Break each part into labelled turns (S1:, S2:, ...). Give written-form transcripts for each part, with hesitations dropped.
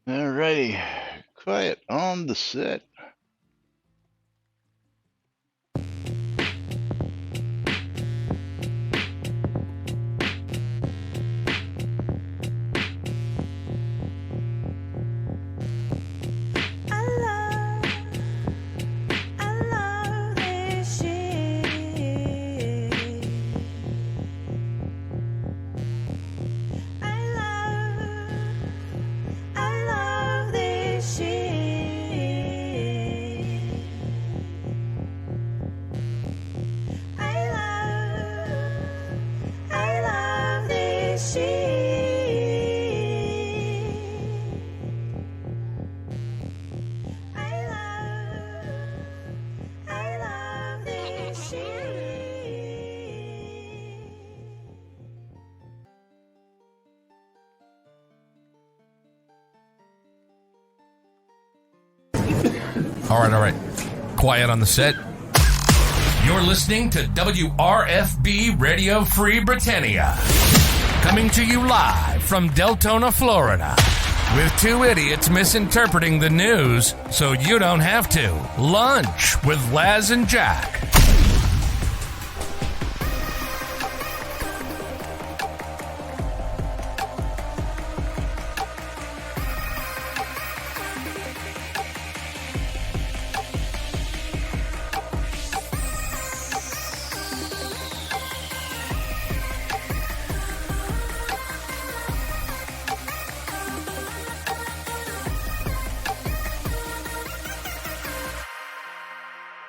S1: Alrighty, quiet on the set.
S2: All right. Quiet on the set. You're listening to WRFB Radio Free Britannia. Coming to you live from Deltona, Florida. With two idiots misinterpreting the news so you don't have to. Lunch with Laz and Jack.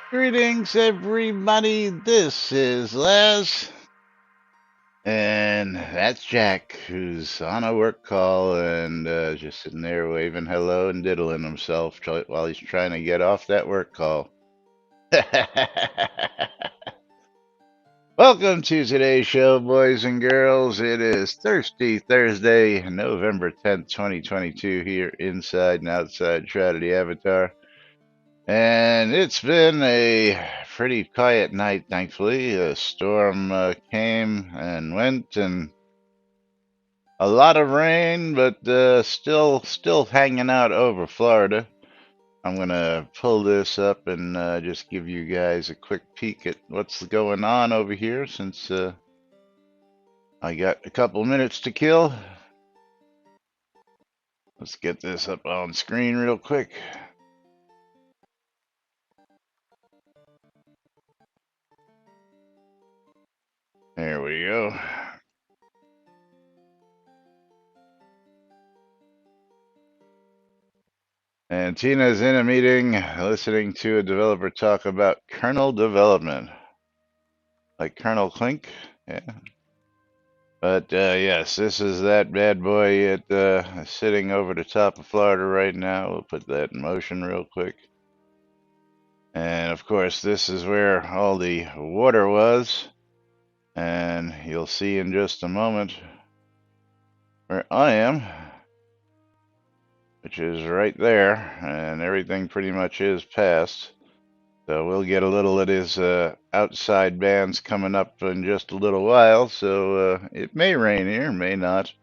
S1: Greetings, everybody. This is Les. And that's Jack, who's on a work call and just sitting there waving hello and diddling himself while he's trying to get off that work call. Welcome to today's show, boys and girls. It is Thursday, November 10th, 2022, here inside and outside Shroud the Avatar. And it's been a pretty quiet night, thankfully. A storm came and went, and a lot of rain, but still hanging out over Florida. I'm gonna pull this up and just give you guys a quick peek at what's going on over here, since I got a couple minutes to kill. Let's get this up on screen real quick. There we go. And Tina's in a meeting listening to a developer talk about kernel development. Like Colonel Clink? Yeah. But yes, this is that bad boy sitting over the top of Florida right now. We'll put that in motion real quick. And of course, this is where all the water was. And you'll see in just a moment where I am, which is right there. And everything pretty much is past. So we'll get a little of his outside bands coming up in just a little while. So it may rain here, may not.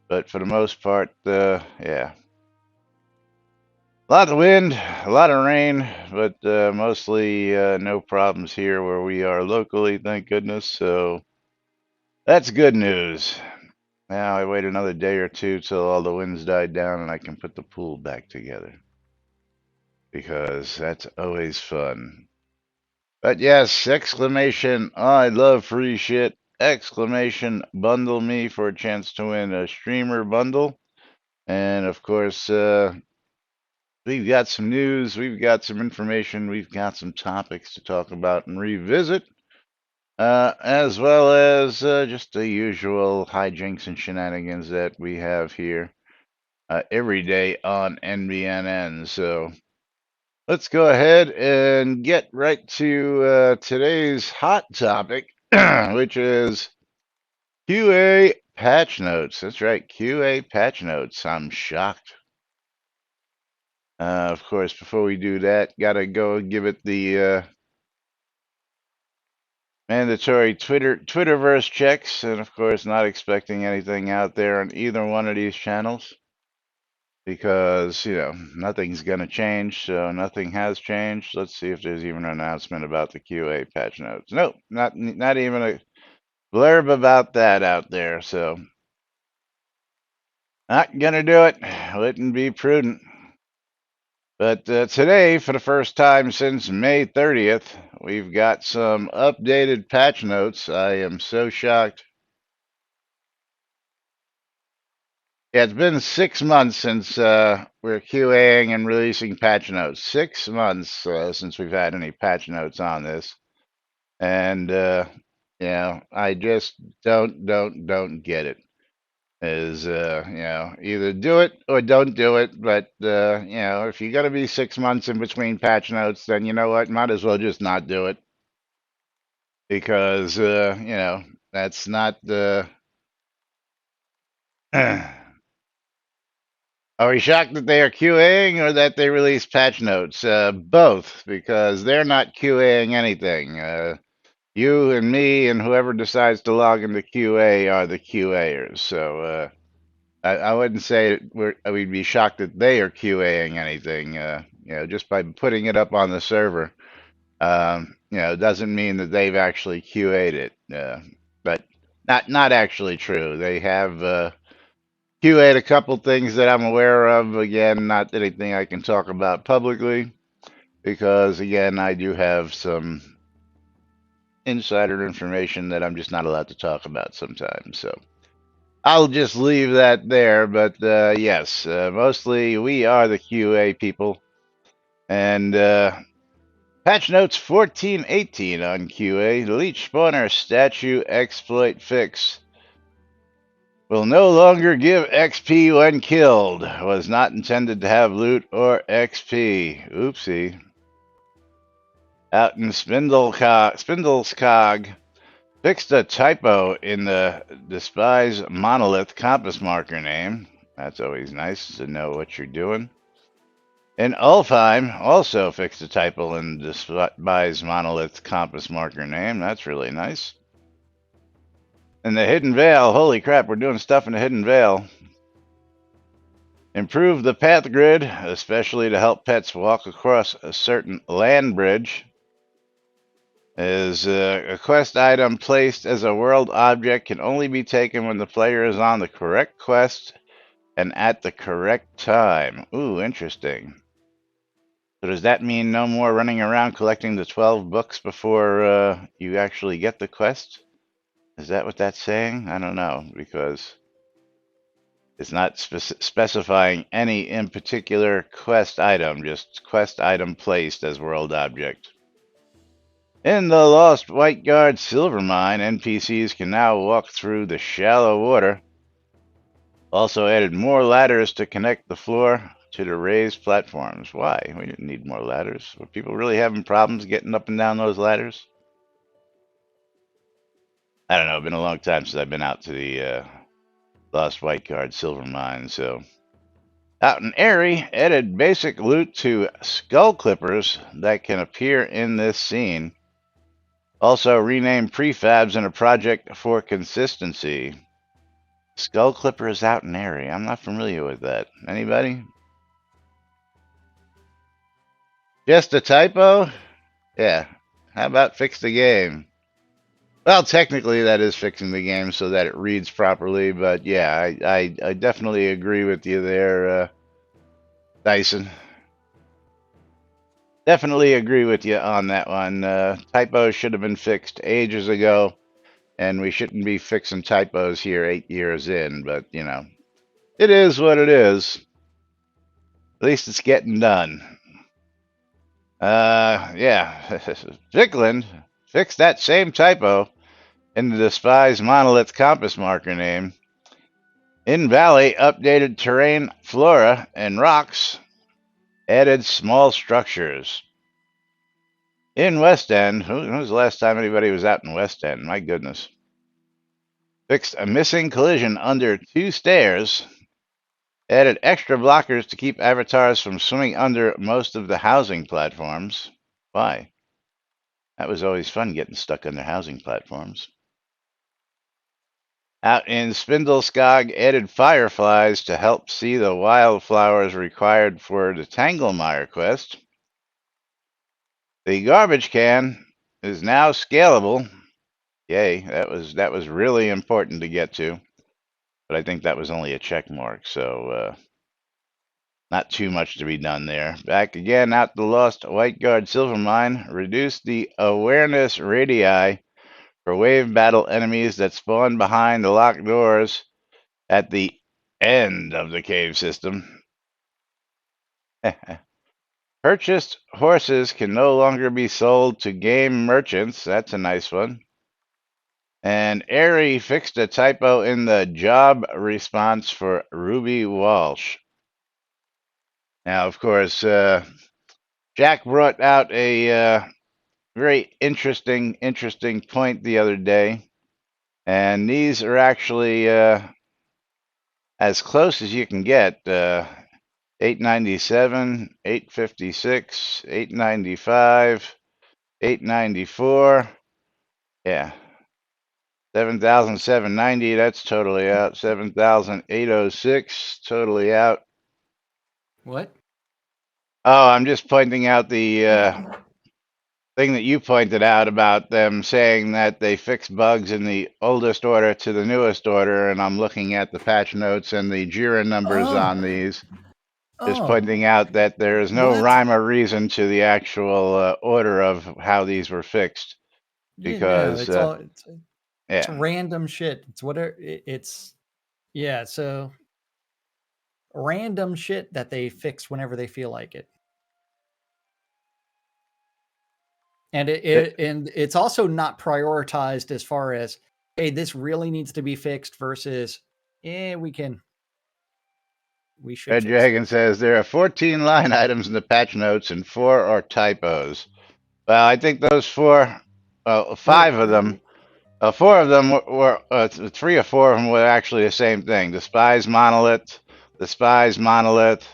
S1: But for the most part, yeah. A lot of wind, a lot of rain, but mostly no problems here where we are locally, thank goodness. So that's good news. Now I wait another day or two till all the winds died down and I can put the pool back together, because that's always fun. But yes, exclamation, I love free shit, exclamation, bundle me for a chance to win a streamer bundle. And of course, we've got some news, we've got some information, we've got some topics to talk about and revisit, as well as just the usual hijinks and shenanigans that we have here every day on NBNN. So let's go ahead and get right to today's hot topic, which is QA patch notes. That's right, QA patch notes. I'm shocked. Of course, before we do that, gotta go give it the mandatory Twitterverse checks, and of course, not expecting anything out there on either one of these channels. because nothing's going to change, so nothing has changed. Let's see if there's even an announcement about the QA patch notes. Nope, not even a blurb about that out there. So not gonna do it. Wouldn't be prudent. But today, for the first time since May 30th, we've got some updated patch notes. I am so shocked. Yeah, it's been 6 months since we're QAing and releasing patch notes. 6 months since we've had any patch notes on this, and I just don't get it. Is either do it or don't do it. But if you're gonna be 6 months in between patch notes, then you know what, might as well just not do it, because that's not the. Are we shocked that they are QAing or that they release patch notes? Both, because they're not QAing anything. You and me and whoever decides to log into QA are the QAers. So I wouldn't say we'd be shocked that they are QAing anything. Just by putting it up on the server, doesn't mean that they've actually QA'd it. But not actually true. They have QA'd a couple things that I'm aware of. Again, not anything I can talk about publicly, because again, I do have some insider information that I'm just not allowed to talk about sometimes. So I'll just leave that there. But yes, mostly we are the QA people. And patch notes 1418 on QA. Leech spawner statue exploit fix. Will no longer give XP when killed. Was not intended to have loot or XP. Oopsie. Out in Spindle's Cog. Fixed a typo in the Despise Monolith compass marker name. That's always nice to know what you're doing. And Ulfheim also fixed a typo in the Despise Monolith compass marker name. That's really nice. And the Hidden Vale. Holy crap, we're doing stuff in the Hidden Vale. Improve the path grid, especially to help pets walk across a certain land bridge. Is a quest item placed as a world object can only be taken when the player is on the correct quest and at the correct time. Ooh, interesting. So does that mean no more running around collecting the 12 books before you actually get the quest? Is that what that's saying? I don't know, because it's not specifying any in particular quest item, just quest item placed as world object. In the Lost White Guard Silver Mine, NPCs can now walk through the shallow water. Also added more ladders to connect the floor to the raised platforms. Why? We didn't need more ladders. Were people really having problems getting up and down those ladders? I don't know. It's been a long time since I've been out to the Lost White Guard Silver Mine, so. Out in Airy, added basic loot to skull clippers that can appear in this scene. Also renamed prefabs in a project for consistency. Skull Clipper is out in Airy. I'm not familiar with that. Anybody? Just a typo? Yeah. How about fix the game? Well, technically that is fixing the game so that it reads properly, but yeah, I definitely agree with you there, Dyson. Definitely agree with you on that one. Typos should have been fixed ages ago, and we shouldn't be fixing typos here 8 years in, but, it is what it is. At least it's getting done. Yeah. Vickland fixed that same typo in the Despise Monolith compass marker name. In Valley, updated terrain, flora, and rocks. Added small structures. In West End, when was the last time anybody was out in West End? My goodness. Fixed a missing collision under 2 stairs. Added extra blockers to keep avatars from swimming under most of the housing platforms. Why? That was always fun, getting stuck under housing platforms. Out in Spindleskog, added fireflies to help see the wildflowers required for the Tanglemire quest. The garbage can is now scalable. Yay, that was really important to get to, but I think that was only a check mark, so not too much to be done there. Back again out the Lost White Guard Silver Mine. Reduce the awareness radii for wave battle enemies that spawn behind the locked doors at the end of the cave system. Purchased horses can no longer be sold to game merchants. That's a nice one. And Airy fixed a typo in the job response for Ruby Walsh. Now, of course, Jack brought out a very interesting point the other day, and these are actually as close as you can get. 897, 856, 895, 894. Yeah. 7,790, that's totally out. 7,806, totally out.
S3: What?
S1: Oh, I'm just pointing out the thing that you pointed out about them saying that they fixed bugs in the oldest order to the newest order, and I'm looking at the patch notes and the JIRA numbers on these. Just pointing out that there is no
S3: What?
S1: rhyme or reason to the actual order of how these were fixed,
S3: Yeah, no,
S1: because
S3: it's all it's
S1: yeah,
S3: random shit. It's whatever it's yeah, so random shit that they fix whenever they feel like it. And it's also not prioritized as far as, hey, this really needs to be fixed versus, we should
S1: Red
S3: fix it.
S1: Dragon says there are 14 line items in the patch notes and 4 are typos. Well, I think those 4, well, 5 of them, 4 of them were 3 or 4 of them were actually the same thing. Despise monolith, despise monolith,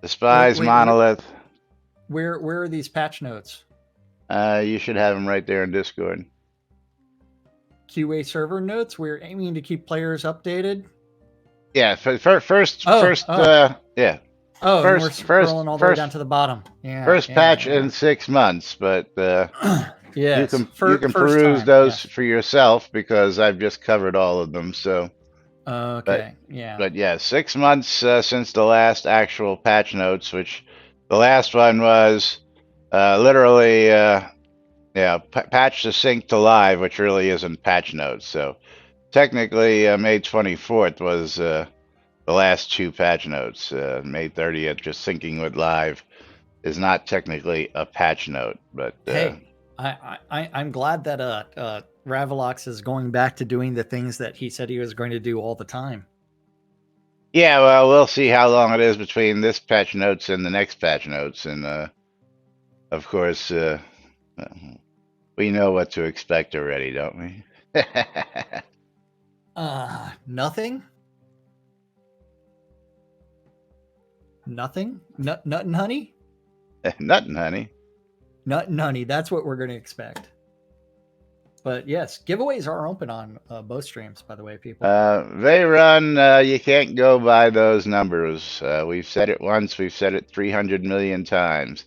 S1: despise
S3: Wait,
S1: monolith.
S3: where are these patch notes?
S1: You should have them right there in Discord.
S3: QA server notes. We're aiming to keep players updated.
S1: Yeah, first, yeah.
S3: Oh, and we're
S1: First,
S3: scrolling all the way down to the bottom. Yeah.
S1: First patch in 6 months, but
S3: yes,
S1: you can peruse
S3: time,
S1: those
S3: yes.
S1: for yourself because I've just covered all of them. So,
S3: okay, yeah.
S1: But yeah, 6 months since the last actual patch notes, which the last one was literally patch to sync to live, which really isn't patch notes. So technically, May 24th was the last 2 patch notes. May 30th, just syncing with live, is not technically a patch note, but
S3: hey, I'm glad that Ravelox is going back to doing the things that he said he was going to do all the time.
S1: Yeah, well, we'll see how long it is between this patch notes and the next patch notes, and of course, we know what to expect already, don't we?
S3: Nothing. Nothing. Nut and honey.
S1: Nothing, honey.
S3: Nut and honey. That's what we're going to expect. But yes, giveaways are open on both streams, by the way, people.
S1: They run, you can't go by those numbers. We've said it once, we've said it 300 million times.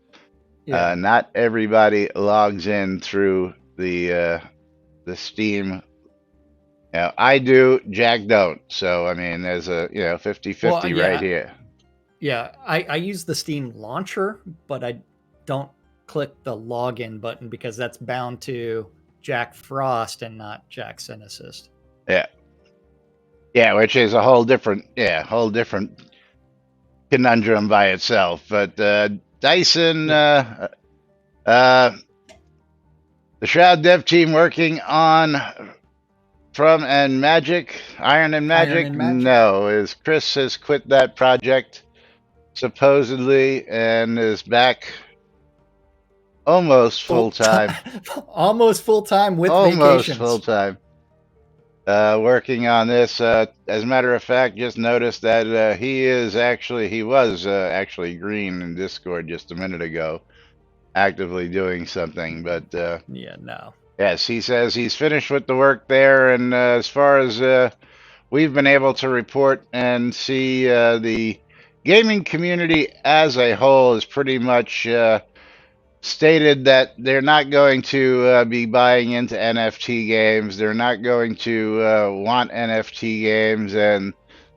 S1: Yeah. Not everybody logs in through the Steam. I do, Jack don't. So, I mean, there's a, 50-50 right here.
S3: Yeah, I use the Steam launcher, but I don't click the login button because that's bound to Jack Frost and not Jack Cynicist.
S1: Yeah, which is a whole different conundrum by itself. But Dyson, the Shroud dev team working on Iron and Magic. No, Chris has quit that project supposedly and is back almost full time.
S3: Almost full time with
S1: almost
S3: vacations.
S1: Full time. Working on this. As a matter of fact, just noticed that he was actually green in Discord just a minute ago, actively doing something. But
S3: no.
S1: Yes, he says he's finished with the work there, and as far as we've been able to report and see, the gaming community as a whole is pretty much stated that they're not going to be buying into NFT games. They're not going to want NFT games, and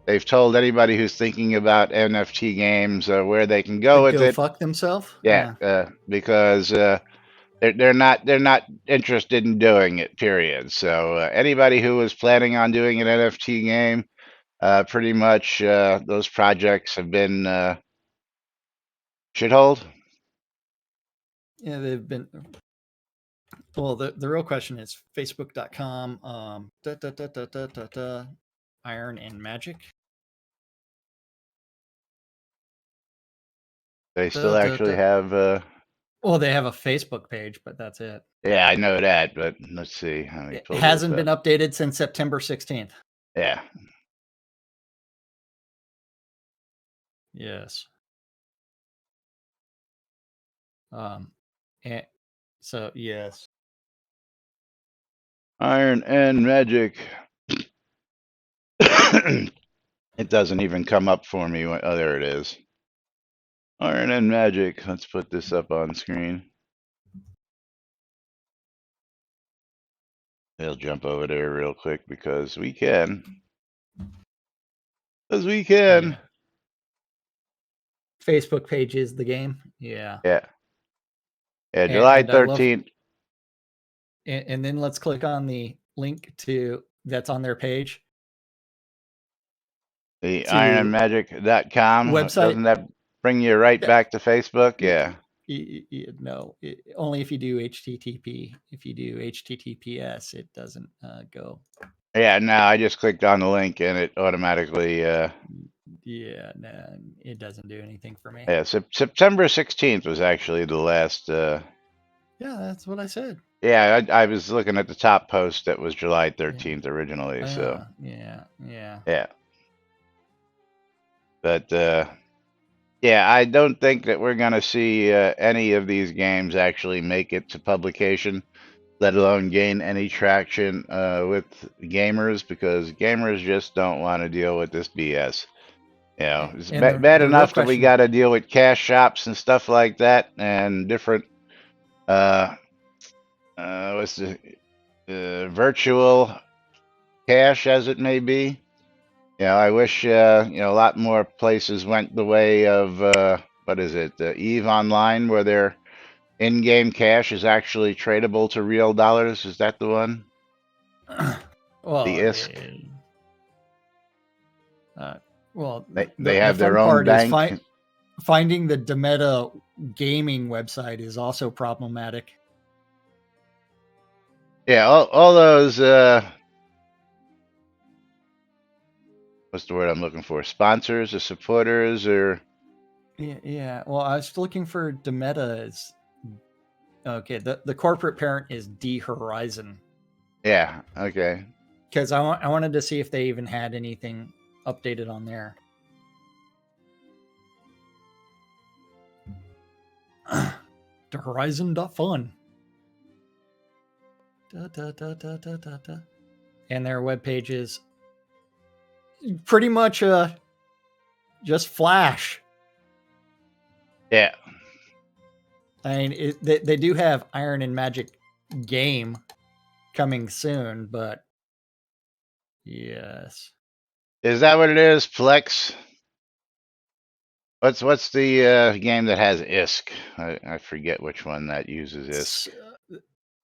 S1: they've told anybody who's thinking about NFT games where they can
S3: To
S1: go with
S3: go
S1: it.
S3: fuck themselves.
S1: Yeah, because they're not interested in doing it. Period. So anybody who was planning on doing an NFT game, pretty much those projects have been shitholed.
S3: Yeah, they've been. Well, the real question is Facebook.com, Iron and Magic.
S1: They still actually have.
S3: Well, they have a Facebook page, but that's it.
S1: Yeah, I know that, but let's see. Let me
S3: It
S1: pull this
S3: hasn't
S1: up.
S3: been updated since September 16th.
S1: Yeah.
S3: Yes. And so yes.
S1: Iron and Magic. It doesn't even come up for me. Oh, there it is. Iron and Magic. Let's put this up on screen. They'll jump over there real quick because we can. Because we can.
S3: Yeah. Facebook page is the game. Yeah.
S1: Yeah. Yeah, July
S3: And I love
S1: 13th.
S3: and then let's click on the link to that's on their page.
S1: The
S3: To
S1: ironandmagic.com.
S3: website.
S1: Doesn't that bring you right back to Facebook? Yeah.
S3: No, only if you do HTTP. If you do HTTPS, it doesn't go.
S1: Yeah, no, I just clicked on the link and it automatically.
S3: Yeah, no, it doesn't do anything for me.
S1: Yeah, September 16th was actually the last.
S3: Yeah, that's what I said.
S1: Yeah, I was looking at the top post that was July 13th originally. So
S3: yeah.
S1: yeah, but yeah, I don't think that we're gonna see any of these games actually make it to publication, let alone gain any traction with gamers, because gamers just don't want to deal with this BS. You know, it's
S3: And
S1: bad
S3: the real
S1: enough that we
S3: question,
S1: got to deal with cash shops and stuff like that, and different what's the virtual cash, as it may be. You know, I wish a lot more places went the way of what is it, Eve Online, where their in-game cash is actually tradable to real dollars. Is that the one?
S3: well,
S1: The ISK.
S3: The
S1: They have
S3: fun
S1: their own
S3: part is
S1: bank.
S3: finding the Demeta gaming website is also problematic.
S1: Yeah, all those. What's the word I'm looking for? Sponsors or supporters or.
S3: Yeah. Well, I was looking for Demeta as okay. The corporate parent is D Horizon.
S1: Yeah. Okay.
S3: Because I wanted to see if they even had anything updated on there. Horizon.fun. And their webpage is pretty much just Flash.
S1: Yeah.
S3: I mean, they do have Iron and Magic game coming soon, but yes.
S1: Is that what it is? Plex? What's the game that has ISK? I forget which one that uses ISK.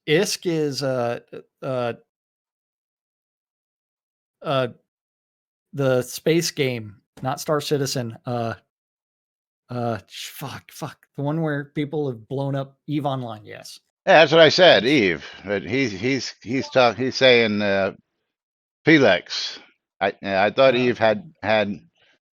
S3: ISK is the space game, not Star Citizen. Fuck. The one where people have blown up Eve Online, yes.
S1: Yeah, that's what I said, Eve. But he's saying Plex. I thought Eve had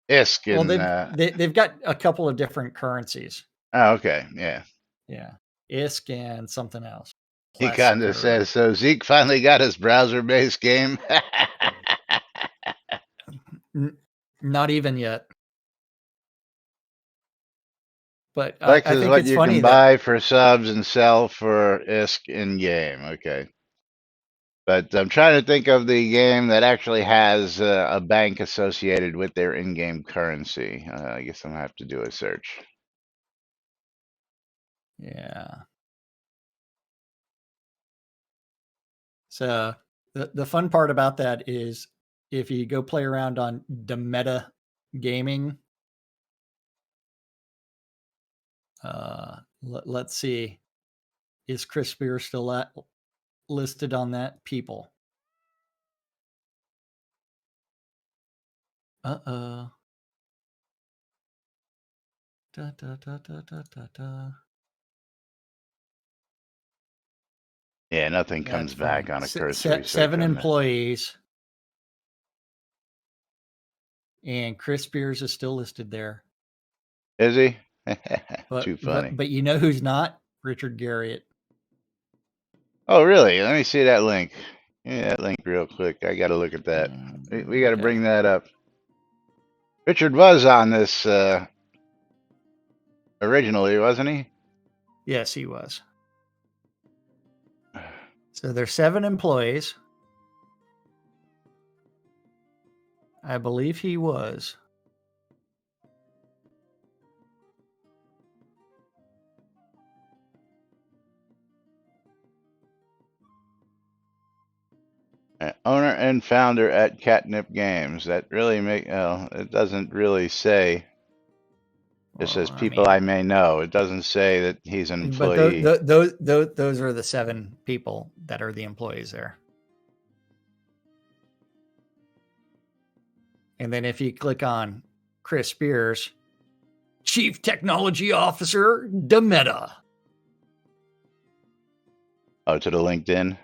S1: ISK
S3: Well,
S1: in.
S3: they've got a couple of different currencies.
S1: Oh, okay, yeah.
S3: Yeah, ISK and something else.
S1: He kind of says, so Zeke finally got his browser-based game.
S3: Not even yet. But
S1: Flex
S3: I
S1: is
S3: think
S1: what
S3: it's
S1: you
S3: funny
S1: can
S3: that,
S1: buy for subs and sell for ISK in game. Okay. But I'm trying to think of the game that actually has a bank associated with their in-game currency. I guess I'm gonna have to do a search.
S3: yeah. So the fun part about that is if you go play around on Demeta Gaming, let's see, is Chris Spears still listed on that? People. Uh-oh. Da, da, da, da, da, da, da.
S1: Yeah, nothing
S3: That's
S1: comes back
S3: funny.
S1: on a cursory search
S3: 7
S1: on this.
S3: employees, and Chris Spears is still listed there.
S1: Is he?
S3: But
S1: Too funny.
S3: you know who's not? Richard Garriott.
S1: Oh, really? Let me see that link. Yeah, that link real quick. I got to look at that. We got to
S3: Okay.
S1: bring that up. Richard was on this originally, wasn't he?
S3: Yes, he was. So there's 7 employees. I believe he was.
S1: Owner and founder at Catnip Games. That really it doesn't really say. It
S3: Well,
S1: says
S3: I
S1: people
S3: mean,
S1: I may know. It doesn't say that he's an
S3: but
S1: employee.
S3: those are the 7 people that are the employees there. And then if you click on Chris Spears, Chief Technology Officer, Demeta.
S1: Oh, to the LinkedIn.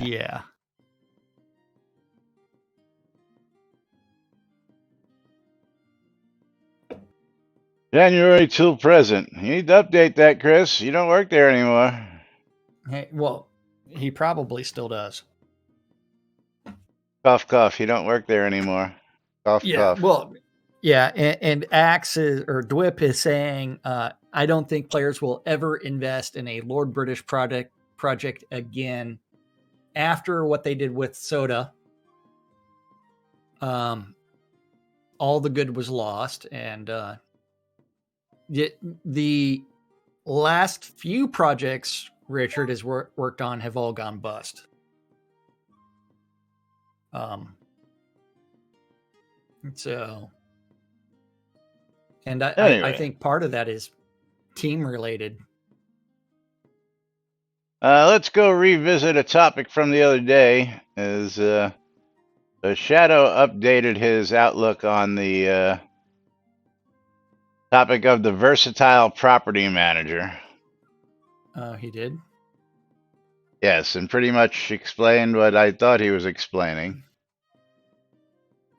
S3: Yeah.
S1: January till present. You need to update that, Chris. You don't work there anymore.
S3: Hey, well, he probably still does.
S1: Cough, cough. You don't work there anymore. Cough,
S3: Yeah.
S1: cough.
S3: Well, yeah. And Axe or Dwip is saying, I don't think players will ever invest in a Lord British project again after what they did with Soda. All the good was lost, and the last few projects Richard has worked on have all gone bust. So, and I
S1: Anyway,
S3: think part of that is team related.
S1: let's go revisit a topic from the other day. As the Shadow updated his outlook on the topic of the versatile property manager.
S3: He did.
S1: Yes, and pretty much explained what I thought he was explaining.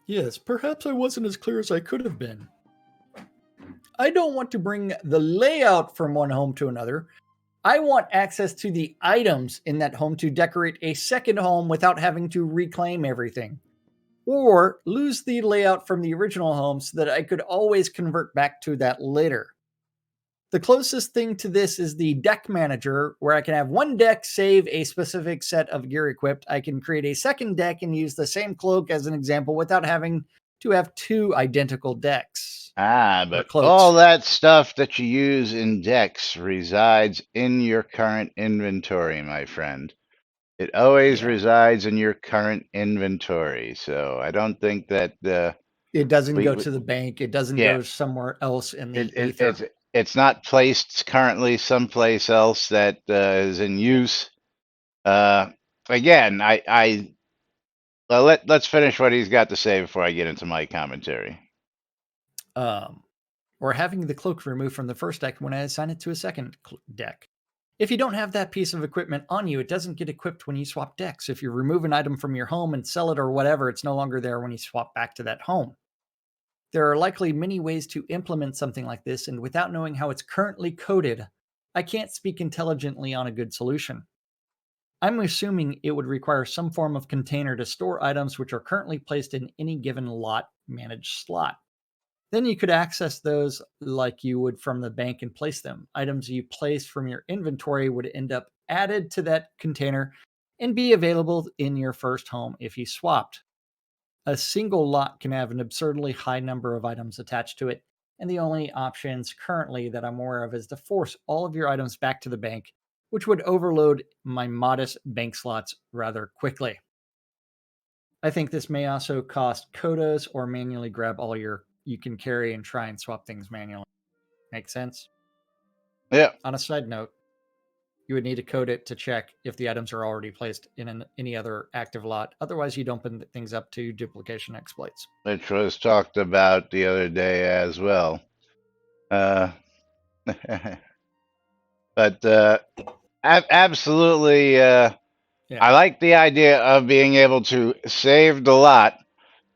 S3: Yes, perhaps I wasn't as clear as I could have been. I don't want to bring the layout from one home to another. I want access to the items in that home to decorate a second home without having to reclaim everything, or lose the layout from the original home so that I could always convert back to that later. The closest thing to this is the deck manager, where I can have one deck save a specific set of gear equipped. I can create a second deck and use the same cloak as an example without having to have 2 identical decks or
S1: But all
S3: cloaks.
S1: that stuff that you use in decks resides in your current inventory, my friend. It always
S3: Yeah.
S1: resides in your current inventory. So I don't think that
S3: It doesn't
S1: we,
S3: go
S1: we
S3: to the bank. It doesn't
S1: yeah,
S3: go somewhere else in the
S1: it, it
S3: ether.
S1: it's not placed currently someplace else that is in use. Uh, Again, well, let's finish what he's got to say before I get into my commentary.
S3: Or having the cloak removed from the first deck when I assign it to a second deck. If you don't have that piece of equipment on you, it doesn't get equipped when you swap decks. If you remove an item from your home and sell it or whatever, it's no longer there when you swap back to that home. There are likely many ways to implement something like this, and without knowing how it's currently coded, I can't speak intelligently on a good solution. I'm assuming it would require some form of container to store items which are currently placed in any given lot managed slot. Then you could access those like you would from the bank and place them. Items you place from your inventory would end up added to that container and be available in your first home if you swapped. A single lot can have an absurdly high number of items attached to it, and the only options currently that I'm aware of is to force all of your items back to the bank, which would overload my modest bank slots rather quickly. I think this may also cost quotas or manually grab all you can carry and try and swap things manually. Make sense?
S1: Yeah,
S3: On a side note, you would need to code it to check if the items are already placed in any other active lot. Otherwise, you open things up to duplication exploits.
S1: which was talked about the other day as well. Uh, but absolutely,
S3: Yeah.
S1: I like the idea of being able to save the lot.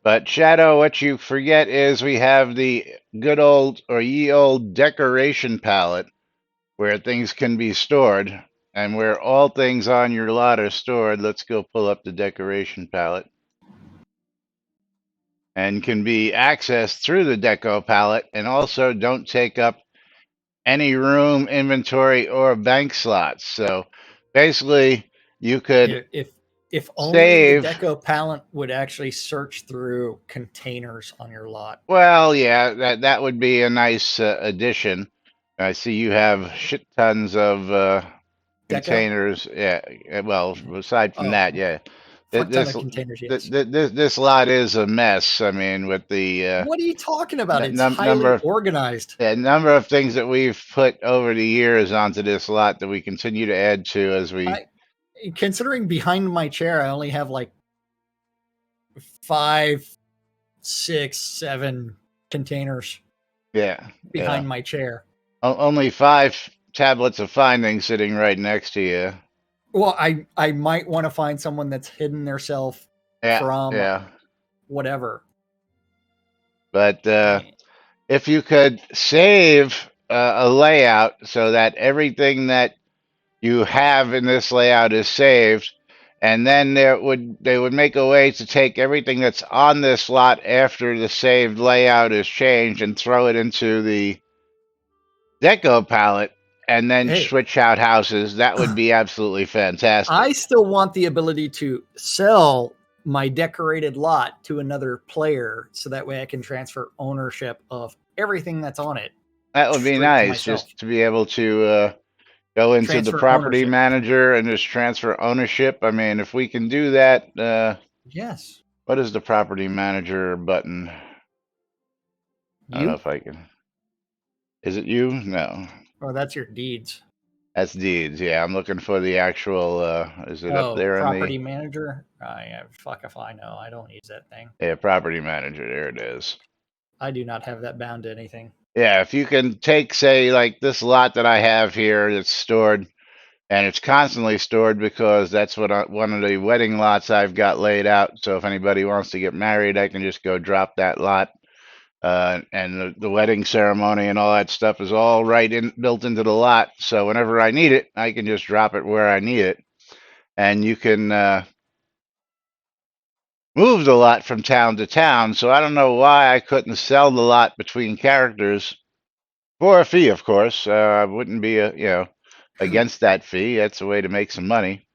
S1: But Shadow, what you forget is we have the good old or ye old decoration palette where things can be stored, and where all things on your lot are stored. Let's go pull up the decoration palette, and can be accessed through the deco palette, and also don't take up any room, inventory, or bank slots. So basically, you could
S3: If only the
S1: save.
S3: deco palette would actually search through containers on your lot.
S1: Well, yeah, that would be a nice addition. I see you have shit tons of
S3: Deco?
S1: containers. Yeah, well, aside from
S3: Oh,
S1: that, yeah,
S3: fuck ton
S1: this
S3: of containers, yes.
S1: this lot is a mess. I mean, with the
S3: What are you talking about? It's
S1: number
S3: highly
S1: of
S3: organized.
S1: number of things that we've put over the years onto this lot that we continue to add to as we.
S3: I considering behind my chair, I only have like 5, 6, 7 containers
S1: Yeah, yeah.
S3: behind my chair.
S1: Only 5 tablets of findings sitting right next to you.
S3: Well, I might want to find someone that's hidden theirself
S1: Yeah,
S3: from
S1: yeah.
S3: whatever.
S1: But
S3: Eh,
S1: if you could save a layout so that everything that you have in this layout is saved, and then they would make a way to take everything that's on this lot after the saved layout is changed and throw it into the deco palette, and then
S3: Hey,
S1: switch out houses. That would be absolutely fantastic.
S3: I still want the ability to sell my decorated lot to another player so that way I can transfer ownership of everything that's on it
S1: That would be
S3: straight to
S1: nice,
S3: myself.
S1: just to be able to go into the
S3: Transfer
S1: property
S3: ownership.
S1: manager and just transfer ownership. I mean, if we can do that,
S3: Yes.
S1: what is the property manager button? I don't know
S3: You?
S1: if I can. Is it you? No,
S3: Oh, that's your deeds.
S1: that's deeds. Yeah, I'm looking for the actual. Is it up
S3: Oh,
S1: there in the?
S3: property manager? Yeah, fuck if I know. I don't use that thing.
S1: Yeah, property manager. There it is.
S3: I do not have that bound to anything.
S1: Yeah, if you can take, say, like this lot that I have here that's stored, and it's constantly stored because that's one of the wedding lots I've got laid out. So if anybody wants to get married, I can just go drop that lot. And the wedding ceremony and all that stuff is all built into the lot. So whenever I need it, I can just drop it where I need it. And you can move the lot from town to town. So I don't know why I couldn't sell the lot between characters for a fee, of course. I wouldn't be against that fee. That's a way to make some money.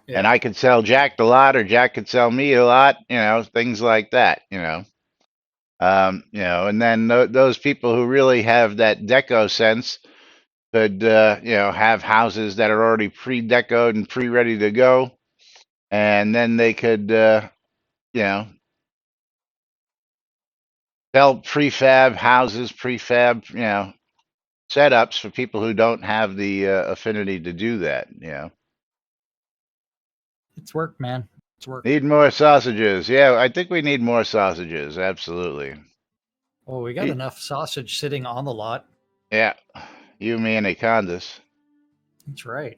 S1: And
S3: Yeah.
S1: I could sell Jack the lot, or Jack could sell me a lot. Things like that. And then those people who really have that deco sense could, have houses that are already pre-decoed and pre-ready to go, and then they could, you know, sell prefab houses, prefab, setups for people who don't have the affinity to do that.
S3: It's work, man. It's work.
S1: Need more sausages. Yeah, I think we need more sausages. Absolutely.
S3: Well, we got enough sausage sitting on the lot.
S1: Yeah, you, me, and Acondas.
S3: That's right.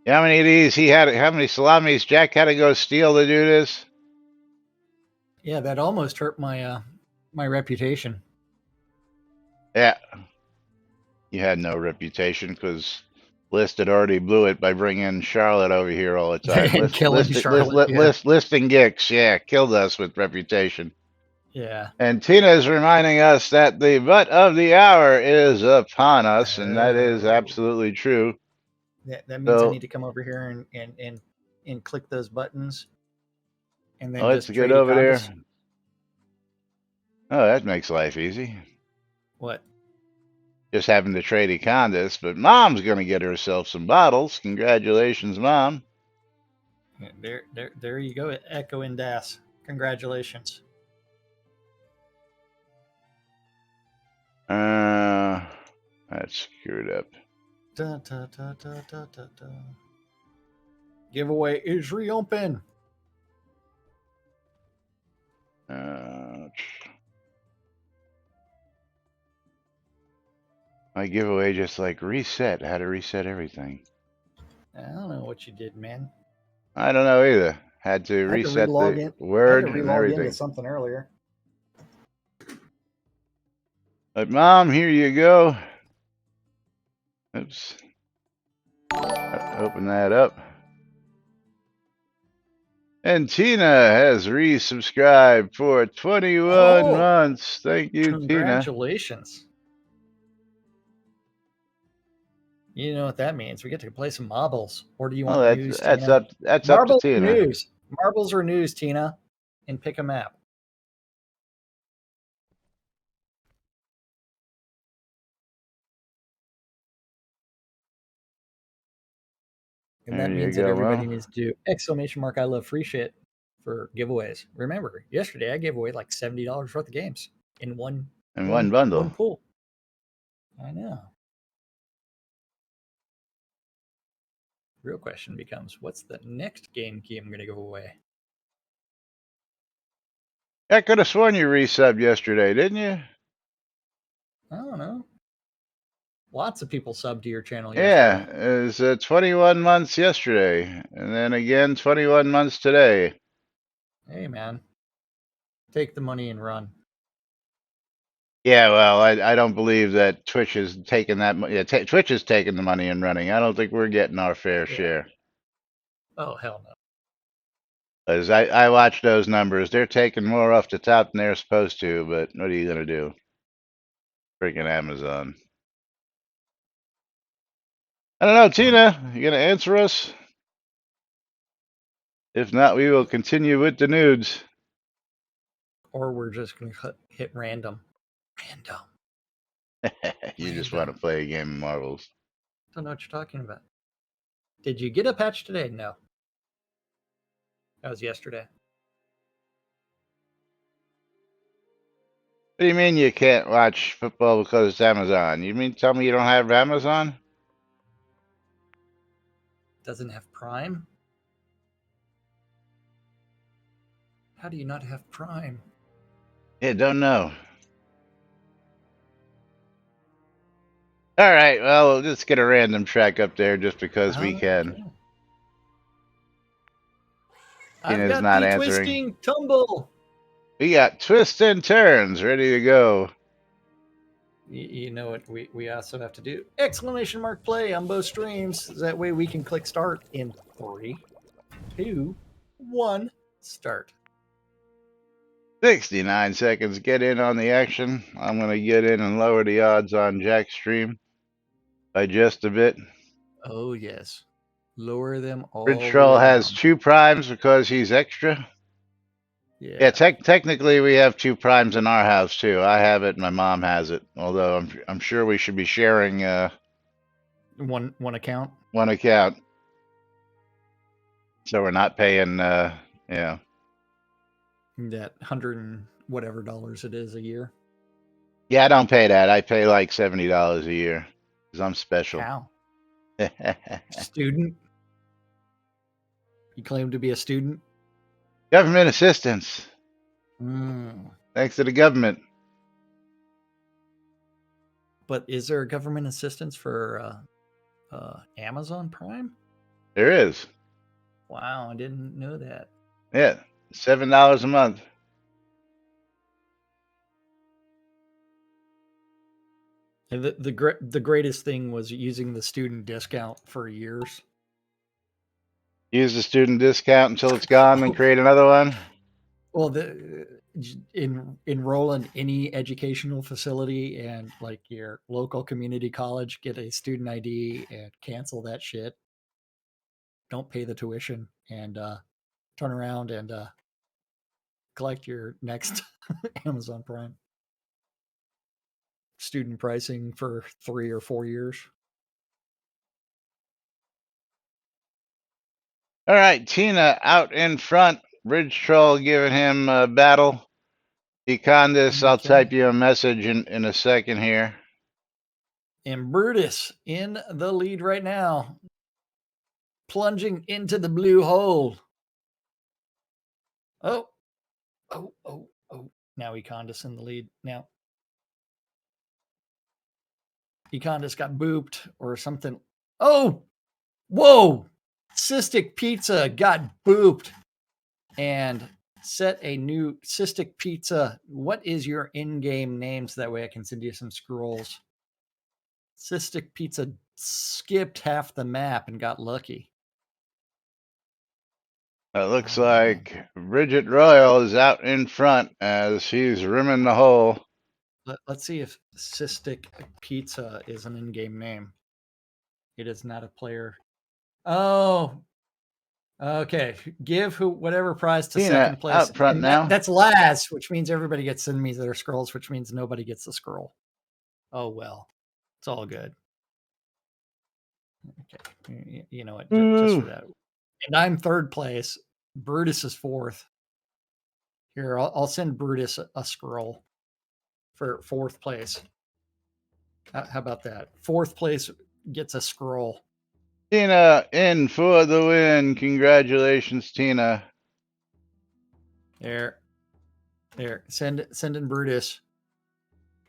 S1: How many of these how many salamis Jack had to go steal to do this?
S3: Yeah, that almost hurt my reputation.
S1: Yeah. You had no reputation because Listed already blew it by bringing Charlotte over here all the time.
S3: And killing Charlotte. Yeah.
S1: Listing Gix, yeah, killed us with reputation.
S3: Yeah.
S1: And Tina is reminding us that the butt of the hour is upon us, and that is
S3: Oh.
S1: absolutely true.
S3: That means I
S1: So
S3: need to come over here and click those buttons and then
S1: let's
S3: just
S1: get
S3: trade
S1: over there.
S3: Acondas.
S1: Oh, that makes life easy.
S3: What?
S1: Just having to trade Econdas, but Mom's going to get herself some bottles. Congratulations, Mom.
S3: Yeah, there you go. Echo and Das. Congratulations.
S1: That's screwed up.
S3: Da, da, da, da, da, da, da. Giveaway is reopen.
S1: My giveaway just like reset. I had to reset everything.
S3: I don't know what you did, man.
S1: I don't know either. Had to
S3: I had to
S1: reset
S3: relog
S1: the
S3: in. I had
S1: word
S3: to
S1: and
S3: relog into
S1: everything.
S3: something earlier.
S1: But Mom, here you go. Oops. Open that up. And Tina has resubscribed for 21 months. Thank you, Tina.
S3: Congratulations. You know what that means. We get to play some marbles. Or do you want
S1: Oh,
S3: news,
S1: that's
S3: Tina?
S1: up to
S3: Marbles or
S1: Tina.
S3: news? Marbles or news, Tina? And pick a map. And
S1: There
S3: that
S1: you
S3: means that
S1: go,
S3: everybody
S1: Mom.
S3: needs to do exclamation mark I love free shit for giveaways. Remember, yesterday I gave away like $70 worth of games in one
S1: bundle.
S3: One pool. I know. Real question becomes, what's the next game key I'm going to give away?
S1: I could have sworn you resubbed yesterday, didn't you?
S3: I don't know. Lots of people subbed to your channel
S1: Yeah,
S3: yesterday.
S1: it was 21 months yesterday, and then again 21 months today.
S3: Hey, man. Take the money and run.
S1: Yeah, well, I don't believe that Twitch is taking that money. Yeah, Twitch is taking the money and running. I don't think we're getting our fair share.
S3: Oh, hell no.
S1: As I watch those numbers, they're taking more off the top than they're supposed to, but what are you going to do? Freaking Amazon. I don't know, Tina, you going to answer us? If not, we will continue with the nudes.
S3: Or we're just going to hit random. Random.
S1: You just want to play a game of marbles.
S3: Don't know what you're talking about. Did you get a patch today? No. That was yesterday.
S1: What do you mean you can't watch football because it's Amazon? You mean tell me you don't have Amazon?
S3: Doesn't have Prime? How do you not have Prime?
S1: Yeah, don't know. All right, well, we'll just get a random track up there just because we can.
S3: Okay.
S1: Tina's
S3: I've got
S1: not
S3: the
S1: answering.
S3: twisting tumble.
S1: We got twists and turns ready to go.
S3: You know what we also have to do? Exclamation mark play on both streams. That way we can click start in 3, 2, 1, start.
S1: 69 seconds. Get in on the action. I'm going to get in and lower the odds on Jack's stream by just a bit.
S3: Oh, yes. Lower them all
S1: Bridge
S3: the
S1: Troll
S3: way
S1: has
S3: down.
S1: 2 primes because he's extra. Yeah, technically we have 2 primes in our house too. I have it, and my mom has it. Although I'm sure we should be sharing
S3: one account.
S1: One account, so we're not paying yeah.
S3: That $100 and whatever dollars it is a year.
S1: Yeah, I don't pay that. I pay like $70 a year because I'm special.
S3: How? Student? You claim to be a student?
S1: Government assistance. Thanks to the government.
S3: But is there a government assistance for Amazon Prime?
S1: There is.
S3: Wow, I didn't know that.
S1: Yeah, $7 a month.
S3: And the greatest thing was using the student discount for years.
S1: Use the student discount until it's gone, then create another one.
S3: Well, enroll in any educational facility and like your local community college, get a student ID and cancel that shit. Don't pay the tuition and turn around and collect your next Amazon Prime student pricing for 3 or 4 years.
S1: All right, Tina out in front. Bridge Troll giving him a battle. Econdis, I'll type
S3: Okay.
S1: you a message in a second here.
S3: And Brutus in the lead right now, plunging into the blue hole. Oh. Now Econdis in the lead. Now Econdis got booped or something. Oh, whoa! Cystic Pizza got booped and set a new Cystic Pizza. What is your in-game name so that way I can send you some scrolls? Cystic Pizza skipped half the map and got lucky.
S1: It looks like Bridget Royal is out in front as she's rimming the hole.
S3: Let's see if Cystic Pizza is an in-game name. It is not a player. Oh, okay. Give whatever prize to
S1: Tina
S3: second place.
S1: out front
S3: And
S1: now.
S3: that's last, which means everybody gets to send me their scrolls, which means nobody gets the scroll. Oh well, it's all good. Okay, you know what? Just for that. And I'm third place. Brutus is fourth. Here, I'll send Brutus a scroll for fourth place. How about that? Fourth place gets a scroll.
S1: Tina in for the win. Congratulations, Tina.
S3: There. Send in Brutus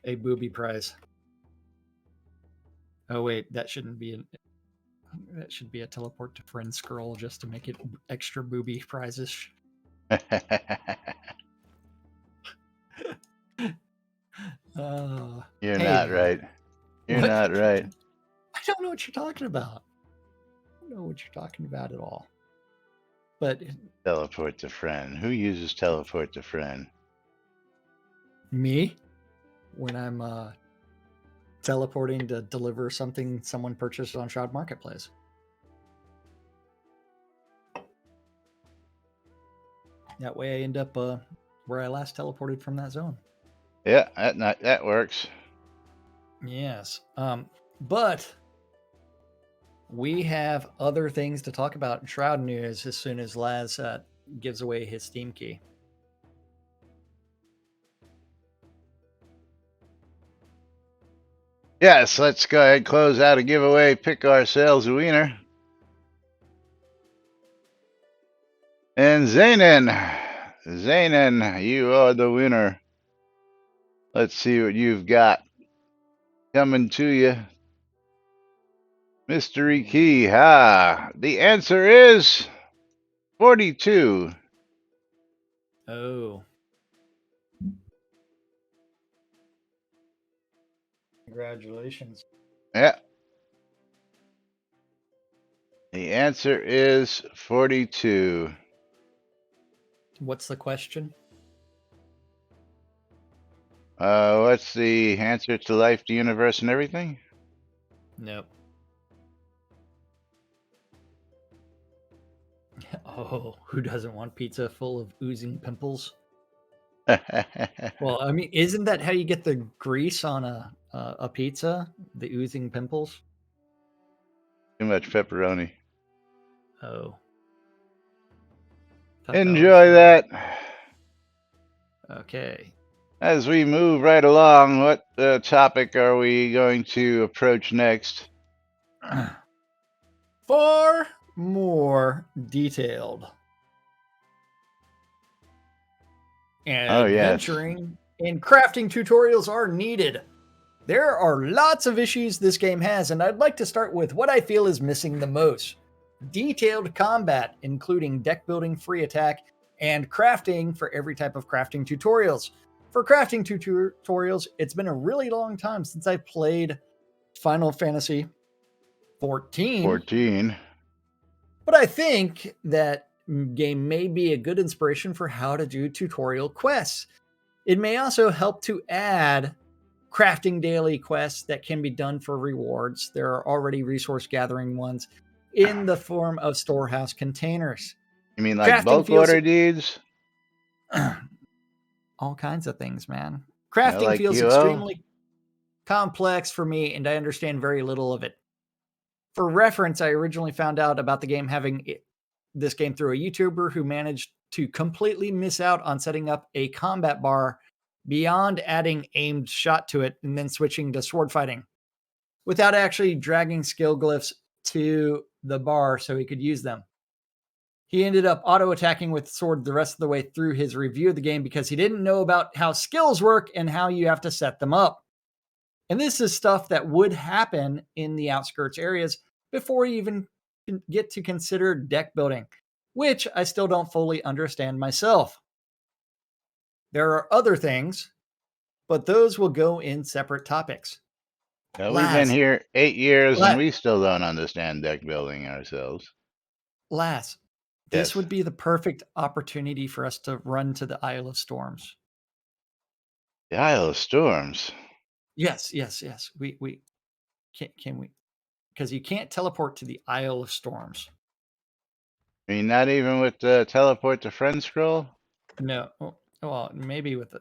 S3: a booby prize. Oh wait, that shouldn't be that should be a teleport to friend scroll just to make it extra booby prizes.
S1: You're not right. You're
S3: What?
S1: not right.
S3: I don't know what you're talking about. I don't know what you're talking about at all. But
S1: Teleport to friend. Who uses teleport to friend?
S3: me, when I'm teleporting to deliver something someone purchased on Shroud Marketplace. That way I end up where I last teleported from that zone.
S1: Yeah, that works.
S3: Yes. But we have other things to talk about in Shroud news as soon as Laz gives away his Steam key.
S1: Yes, let's go ahead and close out a giveaway. Pick ourselves a winner. And Zainin, you are the winner. Let's see what you've got coming to you. Mystery key. The answer is 42.
S3: Oh. Congratulations.
S1: Yeah. The answer is 42.
S3: What's the question?
S1: What's the answer to life, the universe, and everything?
S3: Nope. Oh, who doesn't want pizza full of oozing pimples? Well, I mean, isn't that how you get the grease on a pizza? The oozing pimples?
S1: Too much pepperoni.
S3: Oh.
S1: Enjoy that.
S3: Okay.
S1: As we move right along, what topic are we going to approach next?
S3: Far more detailed. And adventuring and crafting tutorials are needed. There are lots of issues this game has, and I'd like to start with what I feel is missing the most. Detailed combat, including deck building, free attack, and crafting for every type of crafting tutorials. For crafting tutorials, it's been a really long time since I played Final Fantasy 14,
S1: 14.
S3: but I think that game may be a good inspiration for how to do tutorial quests. It may also help to add crafting daily quests that can be done for rewards. There are already resource gathering ones in the form of storehouse containers.
S1: You mean like
S3: Crafting
S1: bulk
S3: feels
S1: order deeds?
S3: all kinds of things, man.
S1: Yeah,
S3: Crafting
S1: like
S3: feels
S1: UO?
S3: extremely complex for me, and I understand very little of it. For reference, I originally found out about the game this game through a YouTuber who managed to completely miss out on setting up a combat bar beyond adding aimed shot to it and then switching to sword fighting without actually dragging skill glyphs to the bar so he could use them. He ended up auto attacking with sword the rest of the way through his review of the game because he didn't know about how skills work and how you have to set them up. And this is stuff that would happen in the outskirts areas before you even get to consider deck building, which I still don't fully understand myself. There are other things, but those will go in separate topics.
S1: We've been
S3: Laz,
S1: here 8 years and
S3: La-
S1: we still don't understand deck building ourselves.
S3: Laz, this
S1: Yes.
S3: would be the perfect opportunity for us to run to the Isle of Storms.
S1: The Isle of Storms.
S3: Yes. We can we, because you can't teleport to the Isle of Storms.
S1: I mean, not even with the teleport to friend scroll?
S3: No, well, maybe with the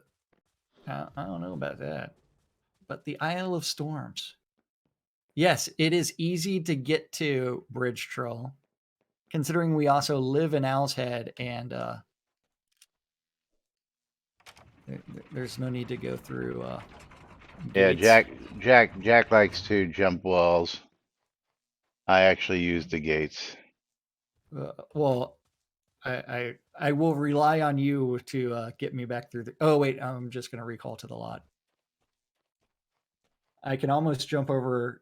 S3: I don't know about that, but the Isle of Storms. Yes, it is easy to get to Bridge Troll, considering we also live in Owl's Head, and there's no need to go through
S1: Yeah,
S3: gates.
S1: Jack likes to jump walls. I actually use the gates.
S3: Well, I will rely on you to get me back through the. Oh wait, I'm just gonna recall to the lot. I can almost jump over.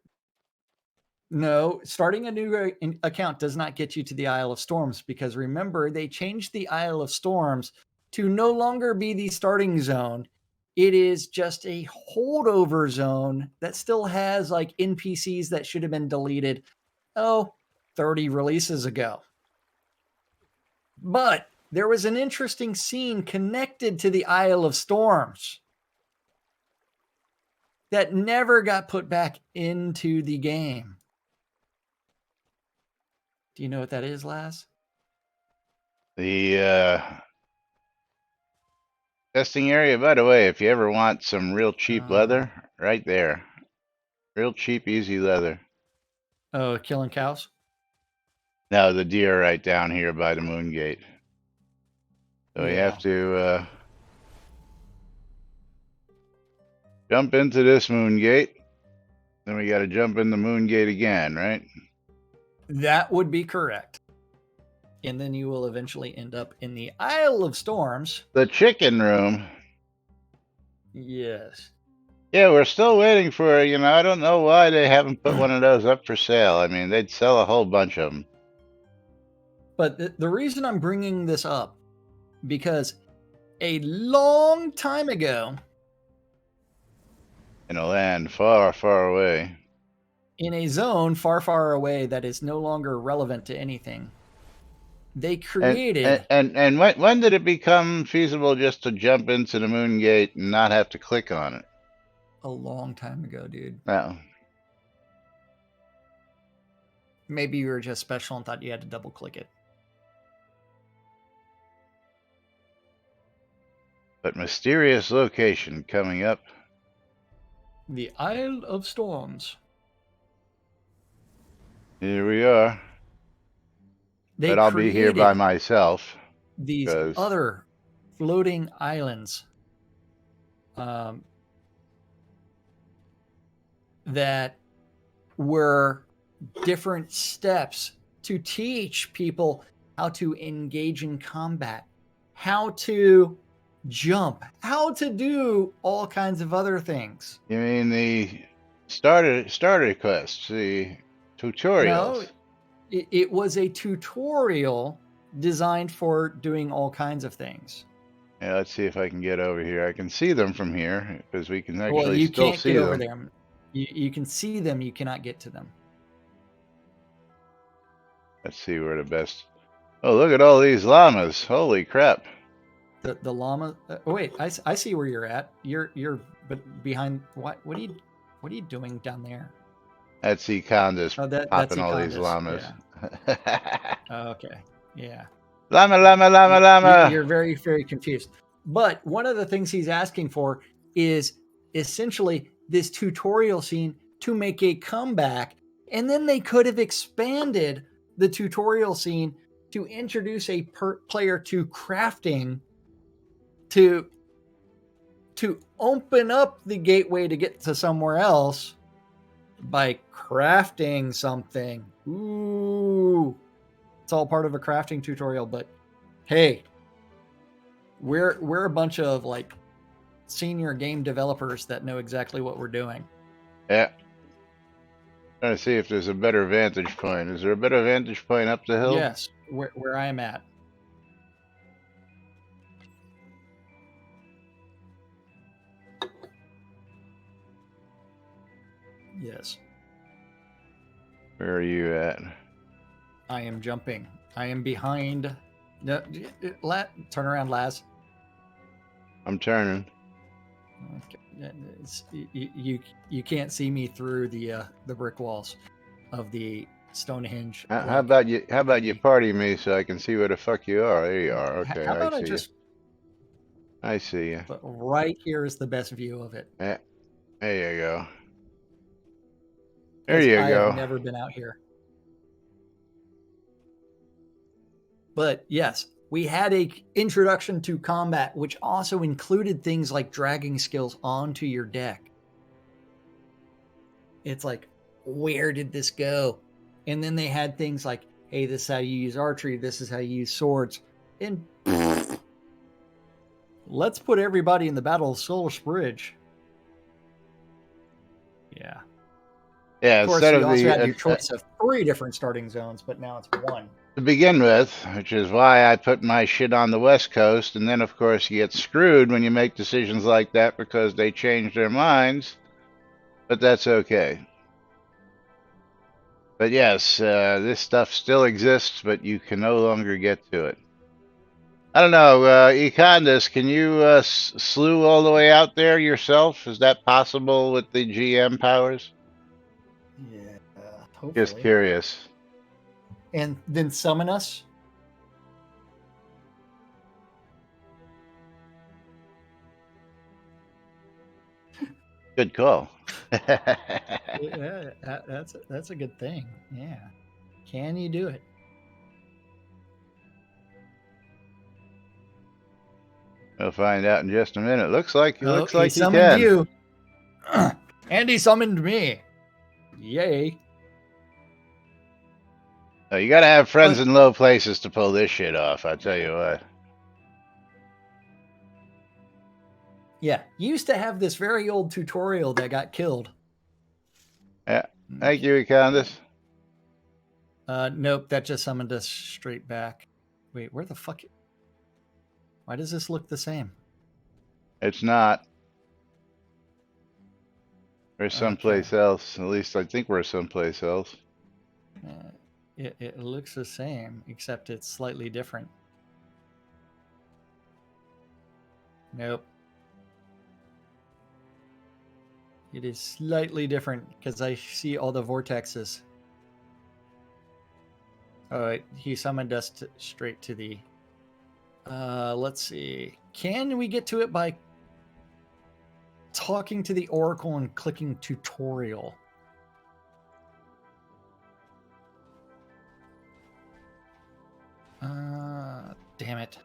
S3: No, starting a new account does not get you to the Isle of Storms because remember they changed the Isle of Storms to no longer be the starting zone. It is just a holdover zone that still has like NPCs that should have been deleted 30 releases ago. But there was an interesting scene connected to the Isle of Storms that never got put back into the game. Do you know what that is, Laz?
S1: The testing area, by the way, if you ever want some real cheap leather, right there. Real cheap, easy leather.
S3: Oh, killing cows?
S1: No, the deer right down here by the moon gate. So we have to jump into this moon gate. Then we got to jump in the moon gate again, right?
S3: That would be correct. And then you will eventually end up in the Isle of Storms.
S1: The chicken room.
S3: Yes.
S1: Yeah, we're still waiting for, I don't know why they haven't put one of those up for sale. I mean, they'd sell a whole bunch of them.
S3: But the reason I'm bringing this up, because a long time ago,
S1: In a land far, far away.
S3: in a zone far, far away that is no longer relevant to anything, they created.
S1: And when did it become feasible just to jump into the moon gate and not have to click on it?
S3: A long time ago, dude.
S1: No.
S3: Maybe you were just special and thought you had to double click it.
S1: But mysterious location coming up.
S3: The Isle of Storms.
S1: Here we are. But I'll be here by myself.
S3: These other floating islands that were different steps to teach people how to engage in combat, how to jump, how to do all kinds of other things.
S1: You mean the starter quests, the tutorials?
S3: No, it was a tutorial designed for doing all kinds of things.
S1: Yeah, let's see if I can get over here. I can see them from here because we can
S3: Well,
S1: actually
S3: you
S1: still
S3: can't
S1: see
S3: get over
S1: them.
S3: there. You can see them. You cannot get to them.
S1: Let's see where the best. Oh, look at all these llamas! Holy crap!
S3: The llama. Oh wait, I see where you're at. You're but behind. What are you doing down there?
S1: That's Econdas
S3: Oh, that's
S1: popping all these
S3: Econdas.
S1: llamas.
S3: Yeah. Oh, okay. Yeah.
S1: Llama, llama, llama, llama.
S3: You're very, very confused. But one of the things he's asking for is essentially this tutorial scene to make a comeback. And then they could have expanded the tutorial scene to introduce a player to crafting to open up the gateway to get to somewhere else by crafting something. Ooh. It's all part of a crafting tutorial, but hey, we're a bunch of like senior game developers that know exactly what we're doing.
S1: Yeah. Trying to see if there's a better vantage point. Is there a better vantage point up the hill?
S3: Yes, where I am at. Yes,
S1: Where are you at?
S3: I am jumping. I am behind. No, turn around, Laz.
S1: I'm turning.
S3: Okay. You can't see me through the brick walls of the Stonehenge.
S1: How about you? How about you party me so I can see where the fuck you are? There you are. Okay,
S3: How about
S1: I
S3: I
S1: see you.
S3: just?
S1: I see you.
S3: But right here is the best view of it.
S1: Yeah, there you go. There
S3: 'Cause
S1: you
S3: I
S1: go.
S3: have never been out here. But yes, we had a introduction to combat, which also included things like dragging skills onto your deck. It's like, where did this go? And then they had things like, hey, this is how you use archery, this is how you use swords. And let's put everybody in the Battle of Solar Bridge. Yeah.
S1: Yeah,
S3: Of course,
S1: instead
S3: you
S1: of
S3: also had
S1: the
S3: your choice of 3 different starting zones, but now it's 1.
S1: to begin with, which is why I put my shit on the West Coast, and then of course you get screwed when you make decisions like that because they change their minds. But that's okay. But yes, this stuff still exists, but you can no longer get to it. I don't know, Econdas, can you slew all the way out there yourself? Is that possible with the GM powers?
S3: Yeah,
S1: Just
S3: hopefully.
S1: curious.
S3: And then summon us.
S1: Good call.
S3: Yeah, that's a good thing. Yeah. Can you do it?
S1: We'll find out in just a minute. Looks like
S3: Oh, he
S1: you
S3: summoned
S1: can.
S3: you. And he summoned me. Yay.
S1: You got to have friends
S3: But
S1: in low places to pull this shit off. I tell you what.
S3: yeah, you used to have this very old tutorial that got killed.
S1: Yeah. Thank you, Econdas.
S3: Nope, that just summoned us straight back. Wait, where the fuck? Why does this look the same?
S1: It's not. We're someplace else. At least I think we're someplace else.
S3: It looks the same, except it's slightly different. Nope. It is slightly different because I see all the vortexes. Oh, he summoned us straight to the... let's see. Can we get to it by talking to the Oracle and clicking tutorial? Damn it.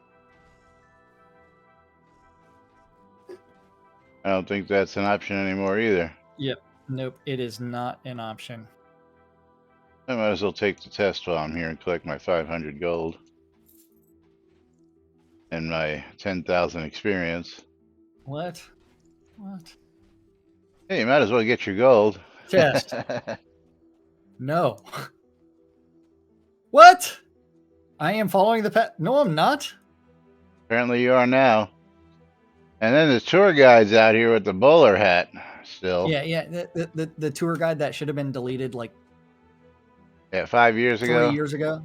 S1: I don't think that's an option anymore either.
S3: Yep. Nope, it is not an option.
S1: I might as well take the test while I'm here and collect my 500 gold and my 10,000 experience.
S3: What? What?
S1: Hey, you might as well get your gold.
S3: Test. No. What? I am following the path. No, I'm not.
S1: Apparently you are now. And then the tour guide's out here with the bowler hat still.
S3: Yeah. The tour guide that should have been deleted like
S1: Yeah, 5 years
S3: 3 years ago.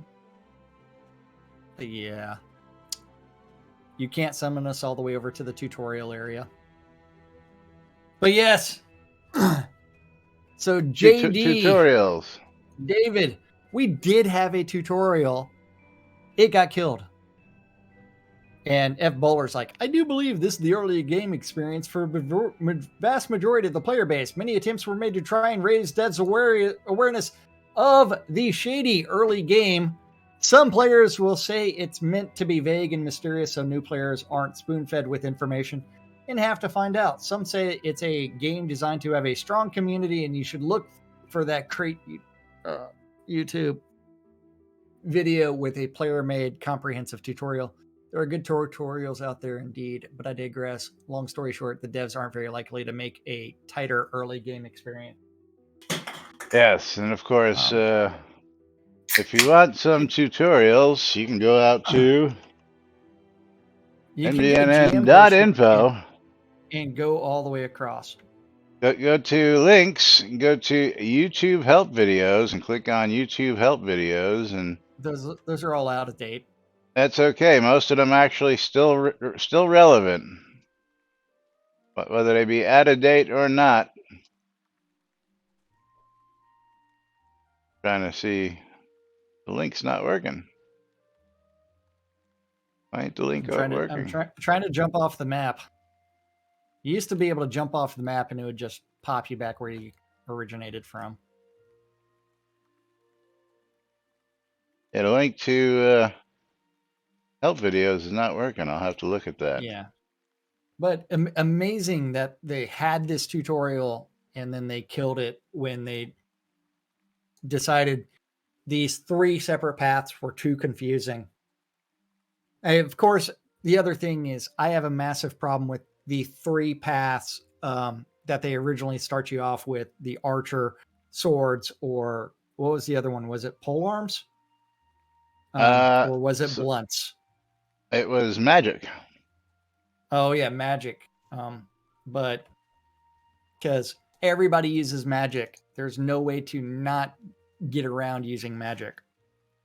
S3: Yeah. You can't summon us all the way over to the tutorial area. But yes. So JD,
S1: Tutorials.
S3: David, we did have a tutorial. It got killed. And F. Bowler's like, I do believe this is the early game experience for a vast majority of the player base. Many attempts were made to try and raise devs' awareness of the shady early game. Some players will say it's meant to be vague and mysterious so new players aren't spoon-fed with information and have to find out. Some say it's a game designed to have a strong community and you should look for that YouTube video with a player-made comprehensive tutorial. There are good tutorials out there indeed, but I digress. Long story short, the devs aren't very likely to make a tighter early game experience.
S1: Yes, and of course, if you want some tutorials, you can go out to NBNN.info
S3: and go all the way across.
S1: Go to links, go to YouTube help videos, and click on YouTube help videos, and
S3: those are all out of date.
S1: That's okay. Most of them actually still relevant, but whether they be out of date or not. Trying to see, the link's not working. Why ain't the link working?
S3: I'm trying to jump off the map. You used to be able to jump off the map and it would just pop you back where you originated from.
S1: Yeah, the link to help videos is not working. I'll have to look at that.
S3: Yeah. But amazing that they had this tutorial and then they killed it when they decided these 3 separate paths were too confusing. Of course, the other thing is I have a massive problem with the 3 paths that they originally start you off with, the archer, swords, or what was the other one? Was it polearms? Or was it blunts?
S1: It was magic.
S3: Oh yeah, magic. But because everybody uses magic, there's no way to not get around using magic.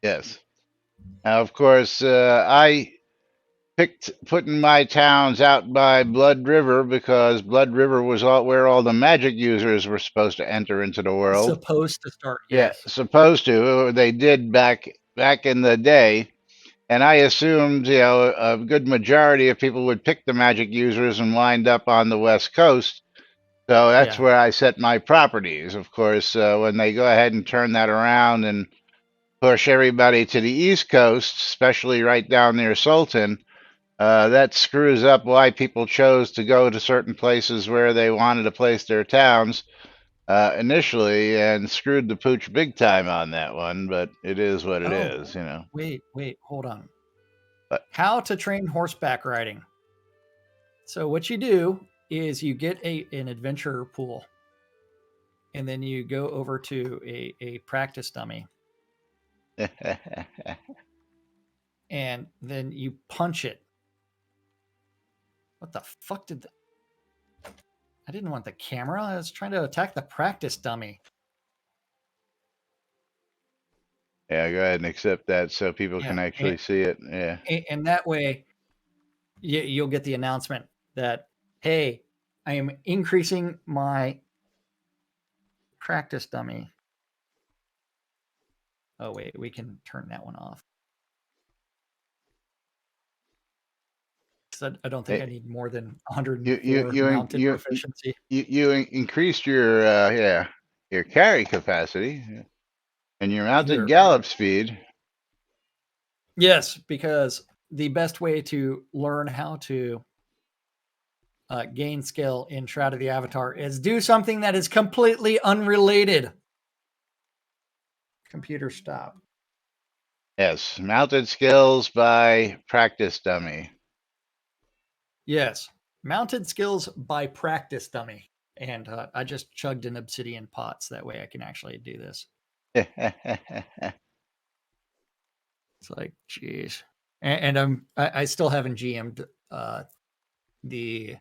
S1: Yes. Now, of course, I picked putting my towns out by Blood River because Blood River was where all the magic users were supposed to enter into the world.
S3: Supposed to start,
S1: yes. Yeah, supposed to. They did back in the day. And I assumed, a good majority of people would pick the magic users and wind up on the West Coast. So that's where I set my properties. Of course, when they go ahead and turn that around and push everybody to the East Coast, especially right down near Sultan, that screws up why people chose to go to certain places where they wanted to place their towns initially, and screwed the pooch big time on that one. But it is what it is,
S3: Wait, hold on. But how to train horseback riding? So what you do is you get an adventure pool, and then you go over to a practice dummy. And then you punch it. What the fuck did I didn't want the camera. I was trying to attack the practice dummy.
S1: Yeah, go ahead and accept that so people can actually see it. Yeah.
S3: And that way you'll get the announcement that, hey, I am increasing my practice dummy. Oh, wait, we can turn that one off. I don't think I need more than 104 mounted proficiency.
S1: You increased your carry capacity and your mounted gallop speed.
S3: Yes, because the best way to learn how to gain skill in Shroud of the Avatar is do something that is completely unrelated. Computer stop.
S1: Yes, mounted skills by practice dummy.
S3: Yes, mounted skills by practice dummy. And I just chugged an obsidian pot so that way I can actually do this. It's like, geez. And I still haven't GM'd the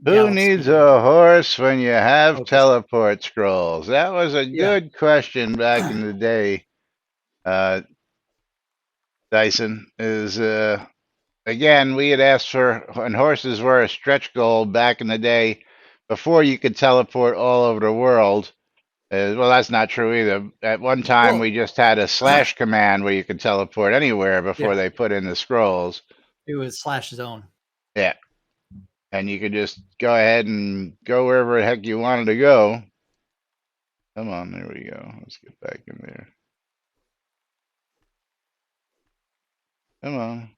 S1: Who
S3: gallop
S1: needs
S3: speed
S1: a horse when you have
S3: focus.
S1: teleport scrolls? That was a
S3: Yeah.
S1: good question back in the day, uh, Dyson. Again, we had asked for when horses were a stretch goal back in the day before you could teleport all over the world. Well, that's not true either. At one time, we
S3: Well,
S1: just had a slash command where you could teleport anywhere before
S3: yeah,
S1: they put in the scrolls.
S3: it was slash zone.
S1: Yeah. And you could just go ahead and go wherever the heck you wanted to go. Come on, there we go. Let's get back in there. Come on.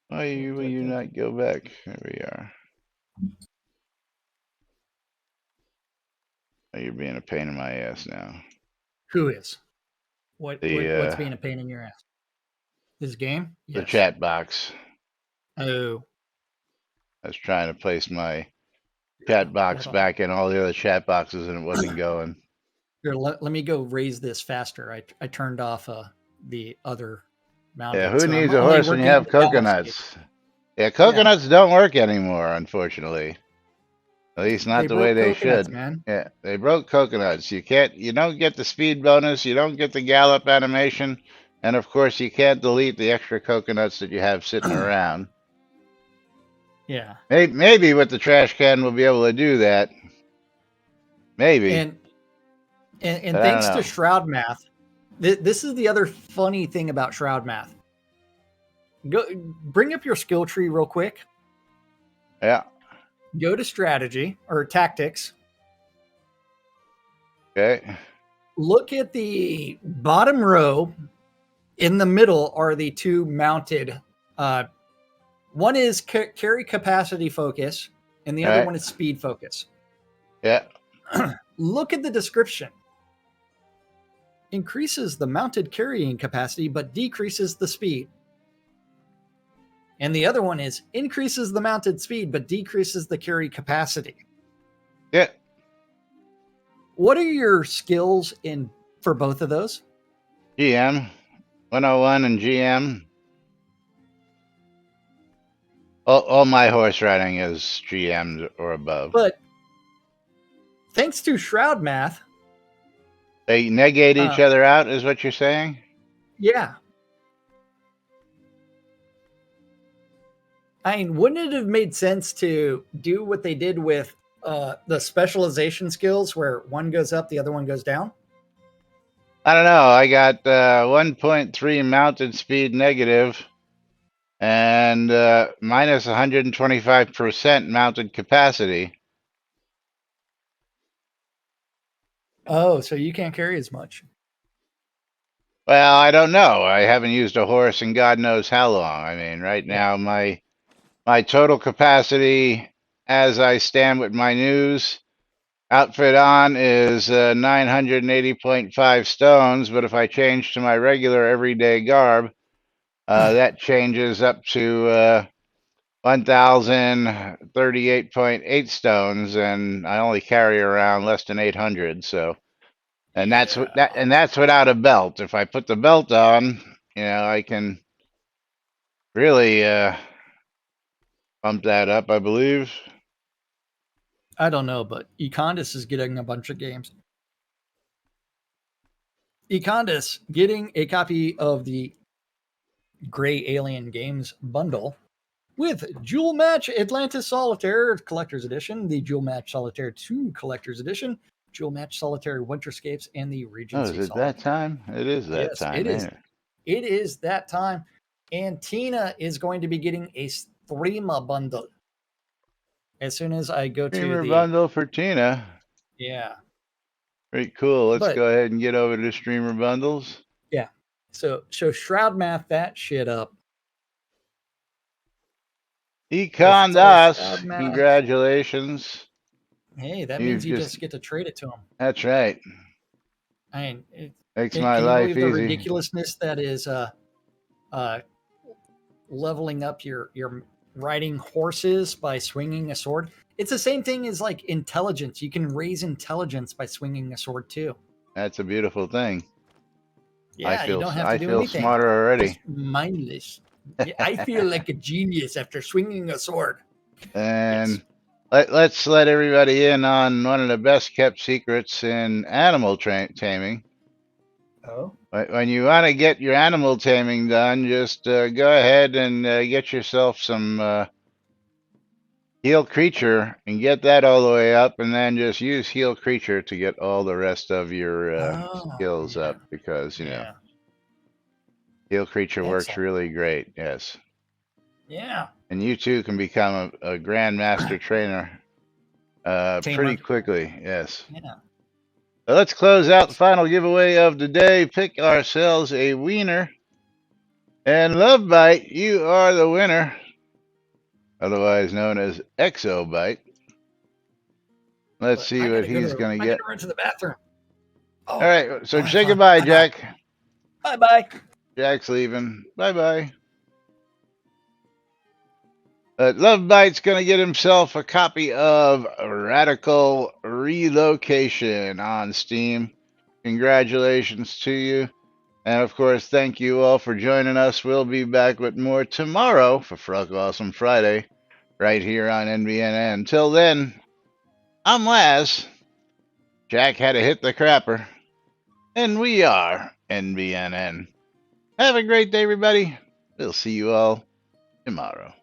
S1: Why will you not go back? There we are. Oh, you're being a pain in my ass now.
S3: Who is? What's
S1: The
S3: being a pain in your ass? This game?
S1: the
S3: Yes.
S1: chat box.
S3: Oh,
S1: I was trying to place my chat box
S3: hold on.
S1: back in all the other chat boxes and it wasn't going.
S3: Here, let me go raise this faster. I turned off the other mounted.
S1: Yeah, who
S3: So I'm
S1: needs a
S3: only
S1: horse when you
S3: working
S1: have
S3: the gallop speed.
S1: coconuts? Yeah, coconuts don't work anymore, unfortunately. At least
S3: They
S1: not the way
S3: broke
S1: they
S3: coconuts,
S1: should.
S3: man.
S1: Yeah, they broke coconuts. You don't get the speed bonus, you don't get the gallop animation, and of course you can't delete the extra coconuts that you have sitting around.
S3: Yeah.
S1: Maybe with the trash can we'll be able to do that. Maybe,
S3: And
S1: but I don't
S3: thanks to
S1: know.
S3: Shroud Math, this is the other funny thing about Shroud Math. Go bring up your skill tree real quick.
S1: Yeah.
S3: Go to strategy or tactics.
S1: Okay.
S3: Look at the bottom row. In the middle are the two mounted. One is carry capacity focus, and the
S1: All
S3: other
S1: right.
S3: one is speed focus.
S1: Yeah.
S3: Look at the description. Increases the mounted carrying capacity, but decreases the speed. And the other one is increases the mounted speed, but decreases the carry capacity.
S1: Yeah.
S3: What are your skills in for both of those?
S1: GM 101 and GM. All my horse riding is GM or above.
S3: But thanks to Shroud Math,
S1: They negate each other out, is what you're saying?
S3: yeah. I mean, wouldn't it have made sense to do what they did with the specialization skills where one goes up, the other one goes down?
S1: I don't know. I got 1.3 mounted speed negative and minus 125% mounted capacity.
S3: Oh, so you can't carry as much.
S1: Well, I don't know. I haven't used a horse in God knows how long. I mean, right now my total capacity as I stand with my news outfit on is 980.5 stones, but if I change to my regular everyday garb, that changes up to 1,038.8 stones, and I only carry around less than 800. So, and that's without a belt. If I put the belt on, I can really bump that up, I believe.
S3: I don't know, but Econdis is getting a bunch of games. Econdis getting a copy of the Gray Alien Games bundle with Jewel Match Atlantis Solitaire Collector's Edition, the Jewel Match Solitaire 2 Collector's Edition, Jewel Match Solitaire Winterscapes, and the Regency.
S1: Oh, is it that time? It is that time.
S3: It is. It is that time. And Tina is going to be getting a streamer bundle. As soon as I go
S1: Streamer
S3: to the
S1: bundle for Tina.
S3: Yeah.
S1: Very cool. Let's go ahead and get over to streamer bundles.
S3: Yeah. So Shroud Math that shit up.
S1: Econdas, congratulations.
S3: Hey, that means you just get to trade it to him.
S1: That's right.
S3: I mean,
S1: makes my life easy.
S3: The ridiculousness that is leveling up your riding horses by swinging a sword. It's the same thing as like intelligence. You can raise intelligence by swinging a sword too.
S1: That's a beautiful thing.
S3: Yeah, you don't have to
S1: I
S3: do
S1: feel
S3: anything.
S1: smarter already.
S3: Just mindless. Yeah, I feel like a genius after swinging a sword. Yes.
S1: And let's let everybody in on one of the best kept secrets in animal taming.
S3: Oh.
S1: When you want to get your animal taming done, just go ahead and get yourself some heal creature and get that all the way up, and then just use heal creature to get all the rest of your
S3: Oh,
S1: skills
S3: yeah.
S1: up, because
S3: Yeah.
S1: heal creature works
S3: Excellent.
S1: really great. Yes,
S3: Yeah.
S1: and you too can become a grandmaster trainer pretty
S3: Tamer.
S1: quickly. Yes.
S3: Yeah.
S1: Let's close out the final giveaway of the day. Pick ourselves a wiener. And Love Bite, you are the winner, otherwise known as Exobite. Let's
S3: But
S1: see what he's going to
S3: I
S1: get.
S3: gotta run to the bathroom.
S1: All
S3: Oh,
S1: right, so
S3: I'll have
S1: say
S3: fun.
S1: goodbye,
S3: Bye bye.
S1: Jack.
S3: Bye bye.
S1: Jack's leaving. Bye bye. Love Bite's going to get himself a copy of Radical Relocation on Steam. Congratulations to you. And of course, thank you all for joining us. We'll be back with more tomorrow for Frog Awesome Friday, right here on NBNN. Until then, I'm Laz. Jack had to hit the crapper. And we are NBNN. Have a great day, everybody. We'll see you all tomorrow.